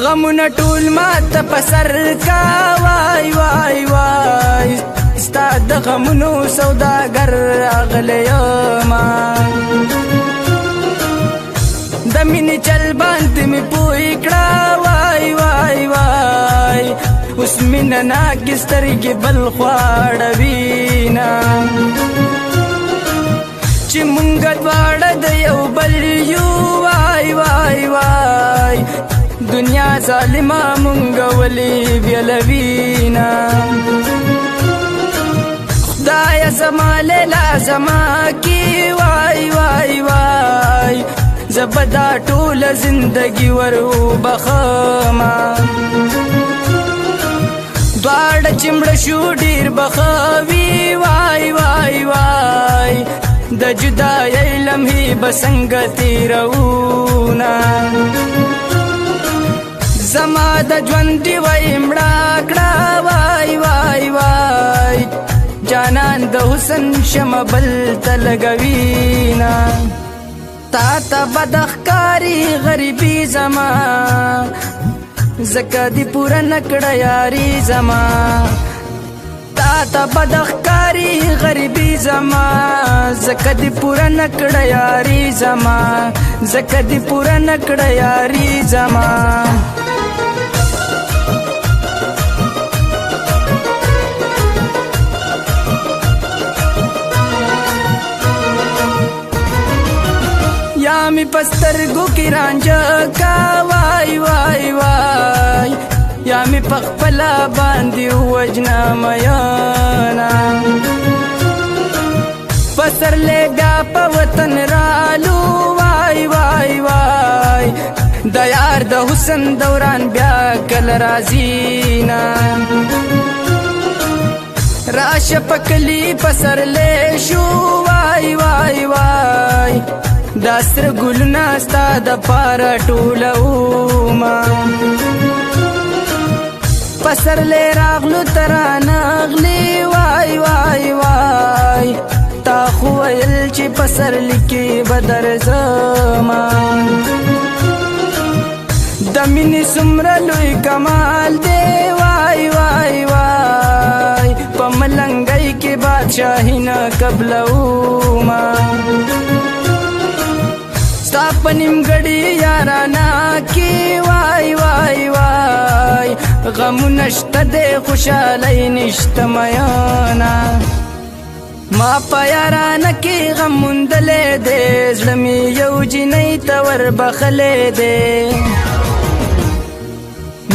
غمونه ټول ماته په سر کا وای وای وای ستا د غمونو سوداګر راغلی یما د مینې چل باندې مې پوی کړه وای وای وای اوس مینه ناکې سترګې بل خوا اړوینه چې مونږ دواړه د یو بل یو وای وای وای دنیا ظالمه مونږ ولې بیلوینه خدایه زما لیلا زما کی وای وای وای زه به دا ټوله زندګي ور وبخمه دواړه چې مړه شو ډېر بخوي وای وای وای د جدایۍ لمحې به څنګه تېروونه زما د ژوند ډیوه یې مړه کړه وای وای وای جانان د حسن شمه بل ته لګوینه تا ته بد ښکاري غریبي زما ځکه دې پوره نه کړه یاري زما تا ته بد ښکاري غریبي زما ځکه دې پوره نه کړه یاري زما ځکه دې پوره نه کړه یاري زما یا می پسترګو کې رانجه کا وای وای وای یا می پخپلا باندې وجنا میانا پسر لګا په وطن رالو وای وای وای د یار د حسن دوران بیا کل رازینا راشه پکلی پسر لې شو وای وای وای دا سر ګلونه ستا د پاره ټولومه پسرلی راغلو ترانه اغلي وای وای وای تا خو ویل چې پسرلی کې به درځمه د مینې څومره لوی کمال دی وای وای وای په ملنګۍ کې بادشاهي نه قبلومه ستا په نیمګړي یارانا کې وای وای وای غمونه شته دی خوشحالۍ نشته میانا ما په یارانه کې غم موندلی دی زړه مې یو جینۍ ته وربخلی دی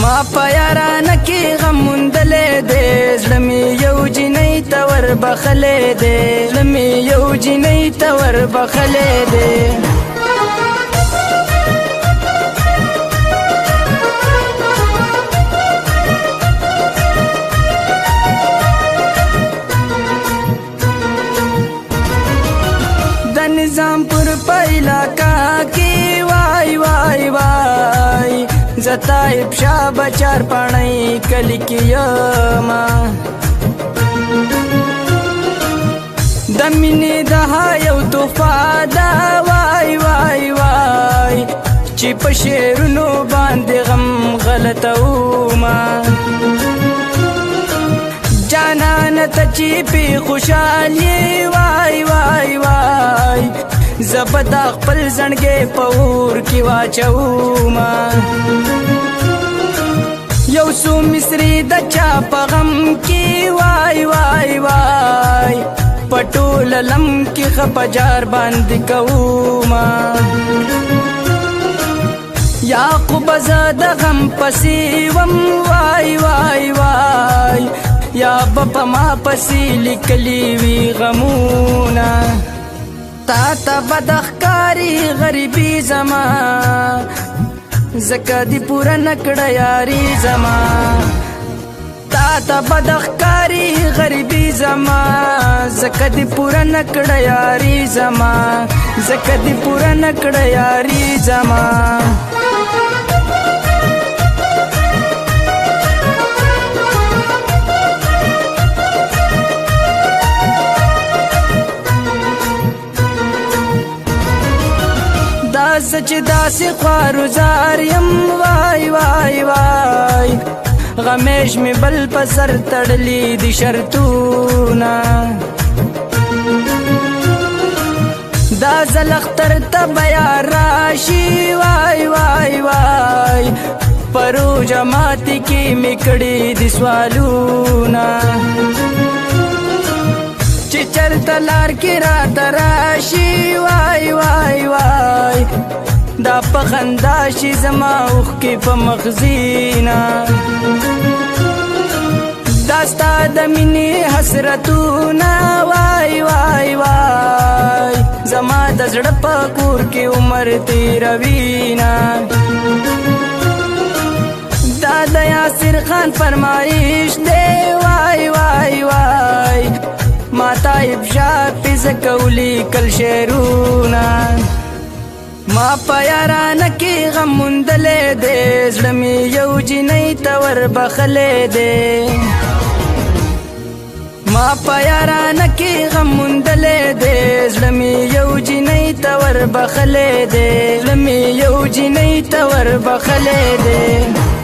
ما په یارانه کې غم موندلی دی زړه مې یو جینۍ ته وربخلی دی زړه مې یو جینۍ ته وربخلی دی نظام پر پایلاکا کی وای وای وای زتایب شاه بچار پړای کلی کیما د مینې د یو توفا دا وای وای وای چې په شعرونو باندې غم غلطوما جانان ته چې پی خوشالي وای وای وای زبدا خپل زړګې پور کې واچوما یو سو مصری د چا په غم کې وای وای وای پټول لم کې خپجار باندې کوما یعقوب زاد غم پسې وم وای وای وای یا بپا ما پسی لکلی وی غمونا تا تا بدخکاری غریبی زما زکا دی پورا نکڑا یاری زما تا تا بدخکاری غریبی زما زکا دی پورا نکڑا یاری زما زکا دی پورا نکڑا یاری زما سچ داسې خوارو زار یم وای وای دیش می بل پسر تړلی دی شرطونا دا زلختر ته بیا راشي وای وای وای پرو جماعت کی میکړی دی سوالونا چې چرته لار کې را تراشي وای وای وای دا پخندا شي زما اوخ کې په مخزینا دا ستا د مینې حسرتونه وای وای وای زما د زړه په کور کې عمر تیروینا دا د یاسر خان فرمایش دی وای وای وای ما تایب شاه پیز کولی کل شعرونه ما په یارانه کې غم موندلې دی زړه مې یو جینۍ ته ور بخلې دی ما په یارانه کې غم موندلې دی زړه مې یو جینۍ ته ور بخلې دی زړه مې یو جینۍ ته ور بخلې دی